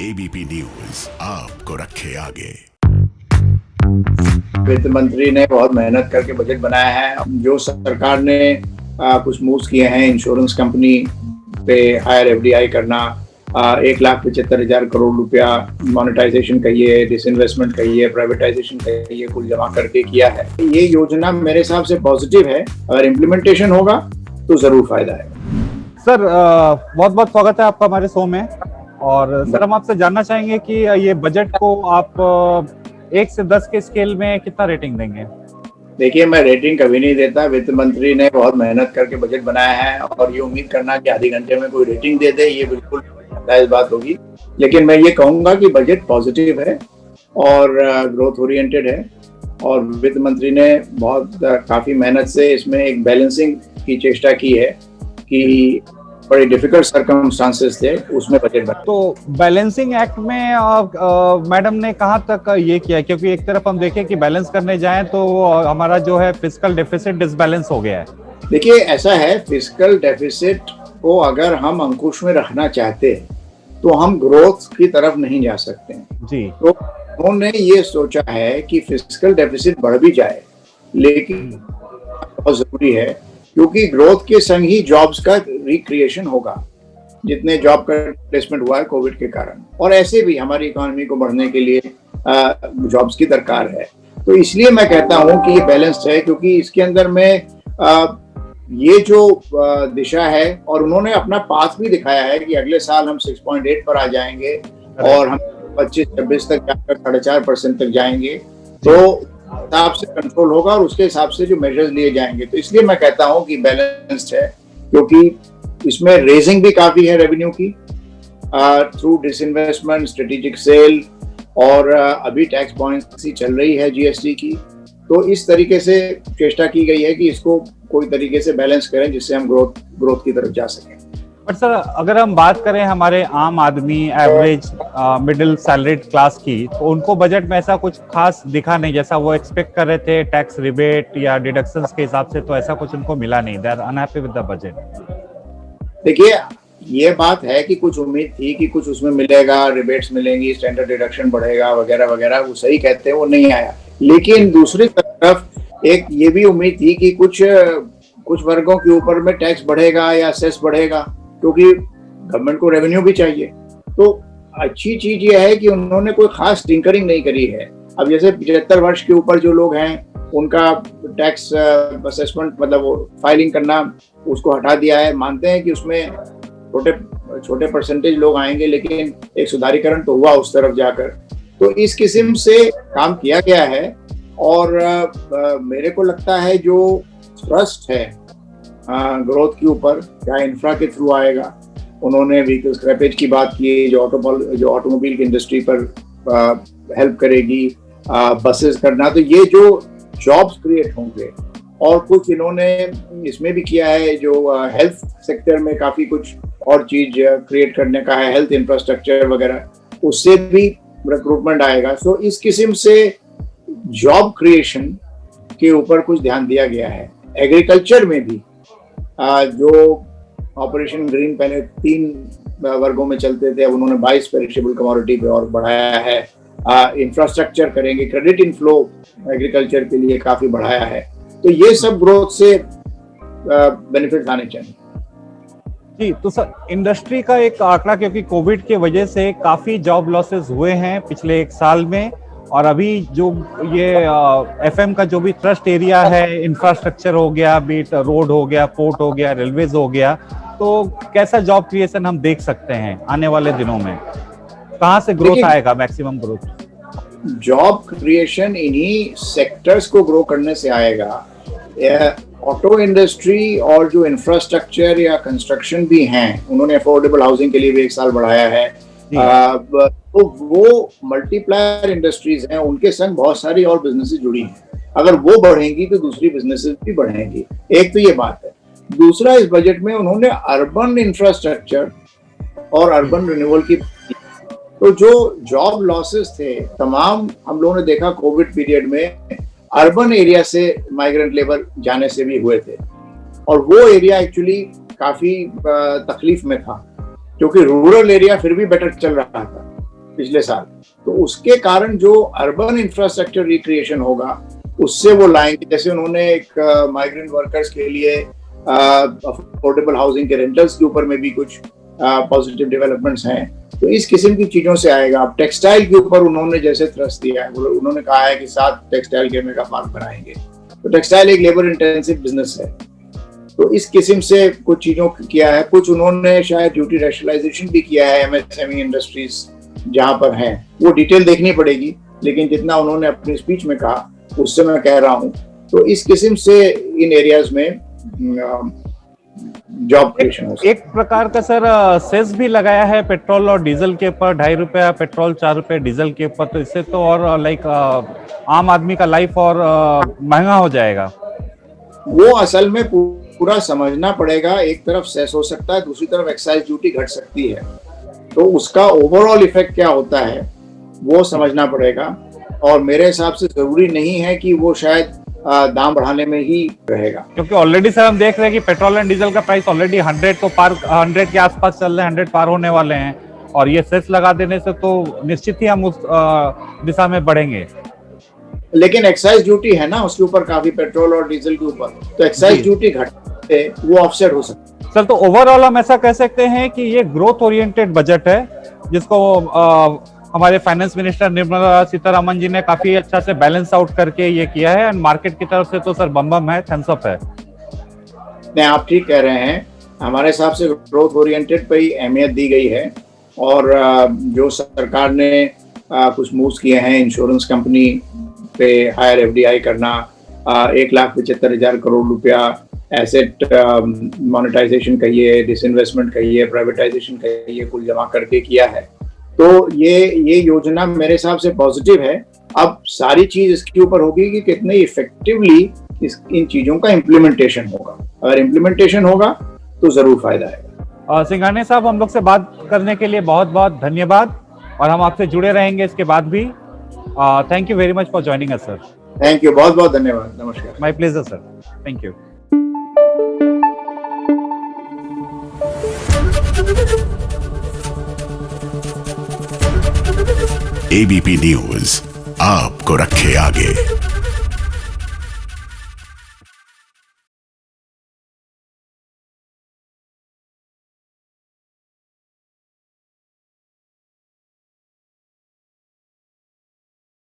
ABP news आपको रखे आगे। वित्त मंत्री ने बहुत मेहनत करके बजट बनाया है। जो सरकार ने कुछ मूव्स किए हैं, इंश्योरेंस कंपनी पे हायर एफडीआई करना, 1,75,000 करोड़ रुपया मोनेटाइजेशन कहिए, डिसइन्वेस्टमेंट कहिए, प्राइवेटाइजेशन कहिए, कुल जमा करके किया है। ये योजना मेरे हिसाब से पॉजिटिव है। अगर इम्प्लीमेंटेशन होगा तो जरूर फायदा है। सर, बहुत बहुत स्वागत है आपका हमारे शो में। और सर, हम आपसे जानना चाहेंगे कि ये बजट को आप 1 से 10 के स्केल में कितना रेटिंग देंगे? देखिए, मैं रेटिंग कभी नहीं देता। वित्त मंत्री ने बहुत मेहनत करके बजट बनाया है और ये उम्मीद करना कि आधे घंटे में कोई रेटिंग दे दे, ये बिल्कुल जायज बात होगी। लेकिन मैं ये कहूंगा कि बजट पॉजिटिव है और ग्रोथ ओरिएंटेड है और वित्त मंत्री ने काफी मेहनत से इसमें एक बैलेंसिंग की चेष्टा की है कि बड़े डिफिकल्ट सर्कमस्टांसेस थे, उसमें बजट बना। तो बैलेंसिंग एक्ट में मैडम ने कहाँ तक ये किया? क्योंकि एक तरफ हम देखें कि बैलेंस करने जाएं तो हमारा जो है फिस्कल डेफिसिट डिसबैलेंस हो गया है। देखिए, ऐसा है, फिस्कल डेफिसिट को अगर हम अंकुश में रखना चाहते तो हम ग्रोथ की तरफ नहीं जा सकते जी। तो उन्होंने ये सोचा है कि फिस्कल डेफिसिट बढ़ भी जाए, लेकिन बहुत जरूरी है क्योंकि ग्रोथ के संग ही जॉब्स का रिक्रिएशन होगा। जितने जॉब का प्लेसमेंट हुआ है कोविड के कारण, और ऐसे भी हमारी इकोनॉमी को बढ़ने के लिए जॉब्स की दरकार है। तो इसलिए मैं कहता हूं कि ये बैलेंस्ड है, क्योंकि इसके अंदर में ये जो दिशा है, और उन्होंने अपना पाथ भी दिखाया है कि अगले साल हम 6.8 पर आ जाएंगे और हम 25-26 तक जाकर 4.5% तक जाएंगे। तो हिसाब से कंट्रोल होगा और उसके हिसाब से जो मेजर्स लिए जाएंगे। तो इसलिए मैं कहता हूं कि बैलेंस्ड है, क्योंकि इसमें रेजिंग भी काफी है रेवेन्यू की थ्रू डिसइन्वेस्टमेंट, स्ट्रेटेजिक सेल, और अभी टैक्स पॉलिसी चल रही है जीएसटी की। तो इस तरीके से चेष्टा की गई है कि इसको कोई तरीके से बैलेंस करें जिससे हम ग्रोथ की तरफ जा सकें। पर सर, अगर हम बात करें हमारे आम आदमी, एवरेज मिडिल सैलरीड क्लास की, तो उनको बजट में ऐसा कुछ खास दिखा नहीं जैसा वो एक्सपेक्ट कर रहे थे। टैक्स रिबेट या डिडक्शंस के हिसाब से तो ऐसा कुछ उनको मिला नहीं। They are unhappy with the budget. देखिए, ये बात है कि कुछ उम्मीद थी कि कुछ उसमें मिलेगा, रिबेट्स मिलेंगी, स्टैंडर्ड डिडक्शन बढ़ेगा वगैरह वगैरह। वो सही कहते हैं, वो नहीं आया। लेकिन दूसरी तरफ एक ये भी उम्मीद थी कि कुछ वर्गों के ऊपर में टैक्स बढ़ेगा या सेस बढ़ेगा, क्योंकि गवर्नमेंट को रेवेन्यू भी चाहिए। तो अच्छी चीज ये है कि उन्होंने कोई खास टिंकरिंग नहीं करी है। अब जैसे 75 वर्ष के ऊपर जो लोग हैं उनका टैक्स असेसमेंट, मतलब वो फाइलिंग करना, उसको हटा दिया है। मानते हैं कि उसमें छोटे परसेंटेज लोग आएंगे, लेकिन एक सुधारीकरण तो हुआ उस तरफ जाकर। तो इस किस्म से काम किया गया है और मेरे को लगता है जो ट्रस्ट है ग्रोथ के ऊपर, चाहे इंफ्रा के थ्रू आएगा। उन्होंने व्हीकल स्क्रैपेज की बात की, जो ऑटोमोबाइल की इंडस्ट्री पर हेल्प करेगी, बसेस करना। तो ये जो जॉब्स क्रिएट होंगे, और कुछ इन्होंने इसमें भी किया है, जो हेल्थ सेक्टर में काफी कुछ और चीज क्रिएट करने का है, हेल्थ इंफ्रास्ट्रक्चर वगैरह, उससे भी रिक्रूटमेंट आएगा। सो इस किस्म से जॉब क्रिएशन के ऊपर कुछ ध्यान दिया गया है। एग्रीकल्चर में भी जो ऑपरेशन ग्रीन पहले 3 वर्गों में चलते थे, अब उन्होंने 22 पेरिशेबल कमोडिटी पे और बढ़ाया है। इंफ्रास्ट्रक्चर करेंगे, क्रेडिट इनफ्लो एग्रीकल्चर के लिए काफी बढ़ाया है। तो ये सब ग्रोथ से बेनिफिट आने चाहिए। जी, तो सर, इंडस्ट्री का एक आंकड़ा, क्योंकि कोविड के वजह से काफी जॉब लॉसेस हुए हैं पिछले 1 साल में, और अभी जो ये एफएम का जो भी ट्रस्ट एरिया है, इंफ्रास्ट्रक्चर हो गया, बीट रोड हो गया, पोर्ट हो गया, रेलवेज हो गया, तो कैसा जॉब क्रिएशन हम देख सकते हैं आने वाले दिनों में? कहाँ से ग्रोथ आएगा, मैक्सिमम ग्रोथ? जॉब क्रिएशन इन्हीं सेक्टर्स को ग्रो करने से आएगा। ऑटो इंडस्ट्री और जो इंफ्रास्ट्रक्चर या कंस्ट्रक्शन भी हैं, उन्होंने अफोर्डेबल हाउसिंग के लिए भी 1 साल बढ़ाया है। तो वो मल्टीप्लायर इंडस्ट्रीज हैं, उनके संग बहुत सारी और बिजनेसेस जुड़ी हैं। अगर वो बढ़ेंगी तो दूसरी बिजनेसेस भी बढ़ेंगी। एक तो ये बात है। दूसरा, इस बजट में उन्होंने अर्बन इंफ्रास्ट्रक्चर और अर्बन रिन्यूअल की, तो जो जॉब लॉसेस थे तमाम, हम लोगों ने देखा कोविड पीरियड में अर्बन एरिया से माइग्रेंट लेबर जाने से भी हुए थे, और वो एरिया एक्चुअली काफी तकलीफ में था, क्योंकि रूरल एरिया फिर भी बेटर चल रहा था। पिछले साल। तो उसके कारण जो अर्बन इंफ्रास्ट्रक्चर रिक्रिएशन होगा उससे वो लाएंगे। जैसे उन्होंने एक माइग्रेंट वर्कर्स के लिए अफोर्डेबल हाउसिंग के रेंटल्स के ऊपर में भी कुछ पॉजिटिव डेवलपमेंट्स हैं, तो इस किस्म की चीजों से आएगा। अब टेक्सटाइल के ऊपर उन्होंने जैसे थ्रस्ट दिया है, उन्होंने कहा है कि 7 टेक्सटाइल के मेगा पार्क बनाएंगे। तो टेक्सटाइल एक लेबर इंटेंसिव बिजनेस है, तो इस किस्म से कुछ चीजों किया है। कुछ उन्होंने शायद ड्यूटी रैशनलाइजेशन भी किया है एमएसएमई इंडस्ट्रीज जहां पर हैं, वो डिटेल देखनी पड़ेगी, लेकिन जितना उन्होंने अपनी स्पीच में कहा उससे मैं कह रहा हूं। तो इस किस्म से इन एरियाज में जॉब क्रिएशन हो सकता है। एक प्रकार का सर सेस भी लगाया है पेट्रोल और डीजल के ऊपर, 2.5 रुपया पेट्रोल, 4 रुपए डीजल के ऊपर, तो इससे तो और लाइक आम आदमी का लाइफ और महंगा हो जाएगा। वो असल में पूरा समझना पड़ेगा। एक तरफ सेस हो सकता है, दूसरी तरफ एक्साइज ड्यूटी घट सकती है, तो उसका ओवरऑल इफेक्ट क्या होता है वो समझना पड़ेगा। और मेरे हिसाब से जरूरी नहीं है कि वो शायद दाम बढ़ाने में ही रहेगा, क्योंकि ऑलरेडी सर हम देख रहे हैं कि पेट्रोल एंड डीजल का प्राइस ऑलरेडी 100 के आसपास चल रहे हैं, 100 पार होने वाले हैं, और ये सेस लगा देने से तो निश्चित ही हम उस दिशा में बढ़ेंगे। लेकिन एक्साइज ड्यूटी है ना उसके ऊपर काफी, पेट्रोल और डीजल के ऊपर, तो एक्साइज ड्यूटी घटते वो ऑफसेट हो सकता है। सर तो ओवरऑल हम ऐसा कह सकते हैं कि ये ग्रोथ ओरिएंटेड बजट है, जिसको हमारे फाइनेंस मिनिस्टर निर्मला सीतारमण जी ने काफी अच्छा से बैलेंस आउट करके ये किया है। एंड मार्केट की तरफ से तो सर बम बम है, थम्स अप है। नहीं, आप ठीक कह रहे हैं। हमारे हिसाब से ग्रोथ ओरिएंटेड पे ही अहमियत दी गई है। और जो सरकार ने कुछ मूव्स किए हैं, इंश्योरेंस कंपनी पे हायर एफडीआई करना, 1,75,000 करोड़ रुपया एसेट मोनेटाइजेशन कहिए, डिसइन्वेस्टमेंट कहिए, प्राइवेटाइजेशन कहिए, कुल जमा करके किया है। तो ये योजना मेरे हिसाब से पॉजिटिव है। अब सारी चीज इसके ऊपर होगी कि कितने इफेक्टिवली इन चीजों का इम्प्लीमेंटेशन होगा। अगर इम्प्लीमेंटेशन होगा तो जरूर फायदा है। सिंघानिया साहब, हम लोग से बात करने के लिए बहुत बहुत धन्यवाद, और हम आपसे जुड़े रहेंगे इसके बाद भी। Thank you very much for joining us sir. Thank you, बहुत बहुत धन्यवाद। नमस्कार। My pleasure sir, thank you. ABP news आपको रखे आगे।